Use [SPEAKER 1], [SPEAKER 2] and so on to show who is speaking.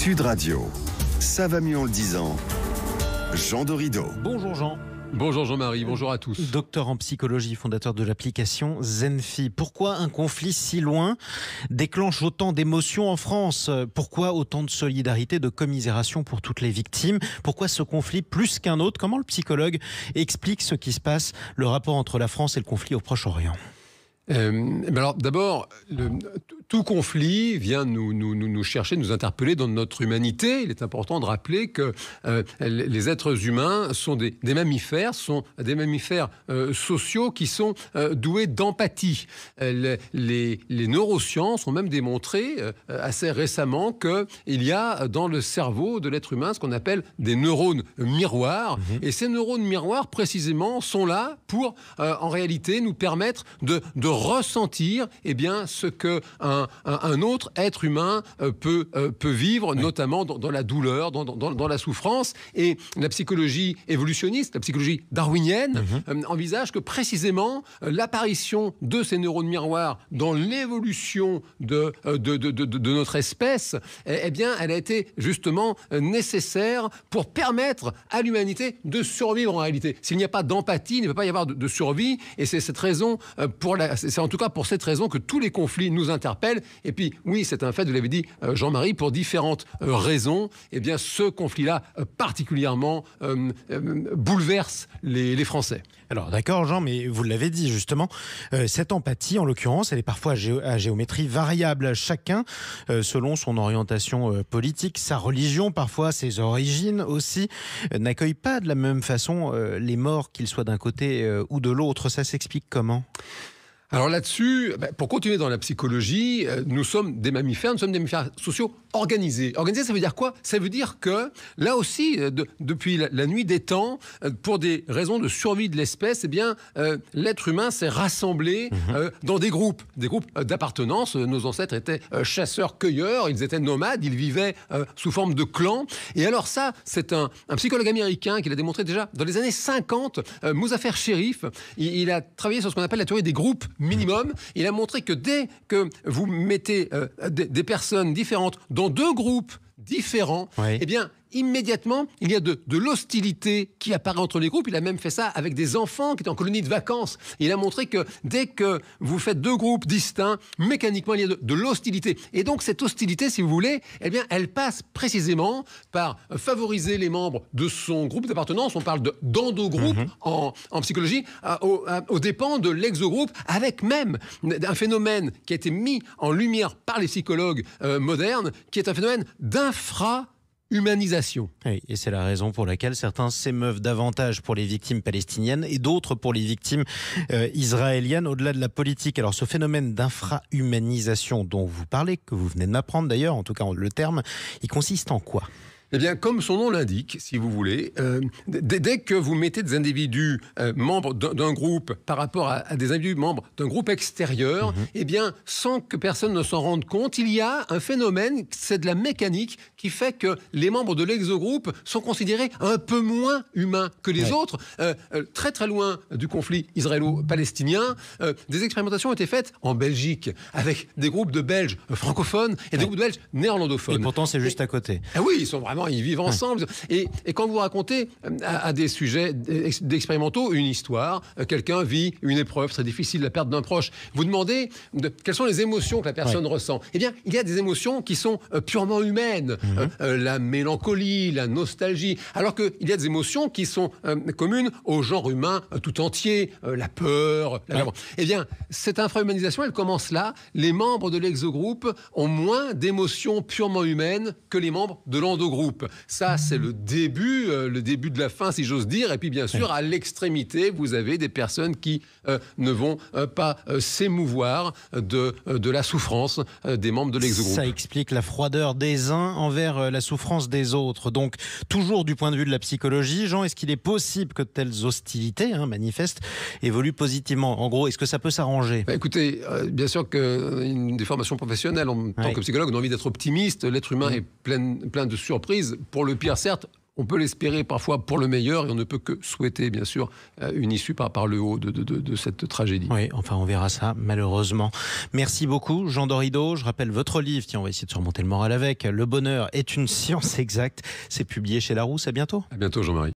[SPEAKER 1] Sud Radio. Ça va mieux en le disant. Jean Dorido.
[SPEAKER 2] Bonjour Jean.
[SPEAKER 3] Bonjour Jean-Marie, bonjour à tous.
[SPEAKER 2] Docteur en psychologie, fondateur de l'application Zenfi. Pourquoi un conflit si loin déclenche autant d'émotions en France? Pourquoi autant de solidarité, de commisération pour toutes les victimes? Pourquoi ce conflit plus qu'un autre? Comment le psychologue explique ce qui se passe, le rapport entre la France et le conflit au Proche-Orient?
[SPEAKER 3] Alors d'abord, tout conflit vient nous chercher, nous interpeller dans notre humanité. Il est important de rappeler que les êtres humains sont des mammifères, sociaux qui sont doués d'empathie. Les neurosciences ont même démontré assez récemment qu'il y a dans le cerveau de l'être humain ce qu'on appelle des neurones miroirs. Et ces neurones miroirs, précisément, sont là pour, en réalité, nous permettre de ressentir ce qu'un autre être humain peut vivre, notamment dans la douleur, dans la souffrance. Et la psychologie évolutionniste, la psychologie darwinienne, envisage que précisément l'apparition de ces neurones miroirs dans l'évolution de notre espèce, elle a été justement nécessaire pour permettre à l'humanité de survivre en réalité. S'il n'y a pas d'empathie, il ne peut pas y avoir de survie. Et c'est cette raison, c'est en tout cas pour cette raison que tous les conflits nous interpellent. Et puis, oui, c'est un fait, vous l'avez dit, Jean-Marie, pour différentes raisons, ce conflit-là particulièrement bouleverse les Français.
[SPEAKER 2] Alors d'accord Jean, mais vous l'avez dit justement, cette empathie en l'occurrence, elle est parfois à géométrie variable. Chacun, selon son orientation politique, sa religion, parfois ses origines aussi, n'accueille pas de la même façon les morts, qu'ils soient d'un côté ou de l'autre. Ça s'explique comment ?
[SPEAKER 3] Alors là-dessus, pour continuer dans la psychologie, nous sommes des mammifères sociaux organisés. Organisés, ça veut dire quoi? Ça veut dire que, là aussi, depuis la nuit des temps, pour des raisons de survie de l'espèce, l'être humain s'est rassemblé dans des groupes d'appartenance. Nos ancêtres étaient chasseurs-cueilleurs, ils étaient nomades, ils vivaient sous forme de clans. Et alors ça, c'est un psychologue américain qui l'a démontré déjà dans les années 50, Muzaffer Sherif. Il a travaillé sur ce qu'on appelle la théorie des groupes minimum. Il a montré que dès que vous mettez des personnes différentes dans deux groupes différents, immédiatement, il y a de l'hostilité qui apparaît entre les groupes. Il a même fait ça avec des enfants qui étaient en colonie de vacances. Il a montré que dès que vous faites deux groupes distincts, mécaniquement, il y a de l'hostilité. Et donc, cette hostilité, si vous voulez, elle passe précisément par favoriser les membres de son groupe d'appartenance. On parle d'endogroupe en psychologie, aux dépens de l'exogroupe, avec même un phénomène qui a été mis en lumière par les psychologues modernes, qui est un phénomène d'infra-humanisation.
[SPEAKER 2] Oui, et c'est la raison pour laquelle certains s'émeuvent davantage pour les victimes palestiniennes et d'autres pour les victimes israéliennes, au-delà de la politique. Alors ce phénomène d'infra-humanisation dont vous parlez, que vous venez de m'apprendre d'ailleurs, en tout cas le terme, il consiste en quoi ?
[SPEAKER 3] Comme son nom l'indique, si vous voulez, dès que vous mettez des individus membres d'un groupe par rapport à des individus membres d'un groupe extérieur, sans que personne ne s'en rende compte, il y a un phénomène, c'est de la mécanique, qui fait que les membres de l'exogroupe sont considérés un peu moins humains que les autres. Très très loin du conflit israélo-palestinien, des expérimentations ont été faites en Belgique, avec des groupes de Belges francophones et des groupes de Belges néerlandophones.
[SPEAKER 2] Et pourtant c'est juste à côté.
[SPEAKER 3] Oui, ils vivent ensemble. Et quand vous racontez à des sujets d'expérimentaux une histoire, quelqu'un vit une épreuve très difficile, la perte d'un proche, vous demandez quelles sont les émotions que la personne ressent. Il y a des émotions qui sont purement humaines. La mélancolie, la nostalgie. Alors qu'il y a des émotions qui sont communes au genre humain tout entier. La peur. Cette infra-humanisation, elle commence là. Les membres de l'exogroupe ont moins d'émotions purement humaines que les membres de l'endogroupe. Ça, c'est le début de la fin, si j'ose dire. Et puis, bien sûr, à l'extrémité, vous avez des personnes qui ne vont pas s'émouvoir de la souffrance des membres de l'exogroupe.
[SPEAKER 2] Ça explique la froideur des uns envers la souffrance des autres. Donc, toujours du point de vue de la psychologie, Jean, est-ce qu'il est possible que telles hostilités manifestes évoluent positivement? En gros, est-ce que ça peut s'arranger?
[SPEAKER 3] Écoutez, bien sûr qu'une des formations professionnelles, en tant que psychologue, on a envie d'être optimiste. L'être humain est plein de surprises. Pour le pire, certes, on peut l'espérer parfois pour le meilleur et on ne peut que souhaiter, bien sûr, une issue par le haut de cette tragédie.
[SPEAKER 2] Oui, enfin, on verra ça, malheureusement. Merci beaucoup, Jean Dorido. Je rappelle votre livre, tiens, on va essayer de surmonter le moral avec. Le bonheur est une science exacte. C'est publié chez Larousse. À bientôt.
[SPEAKER 3] À bientôt, Jean-Marie.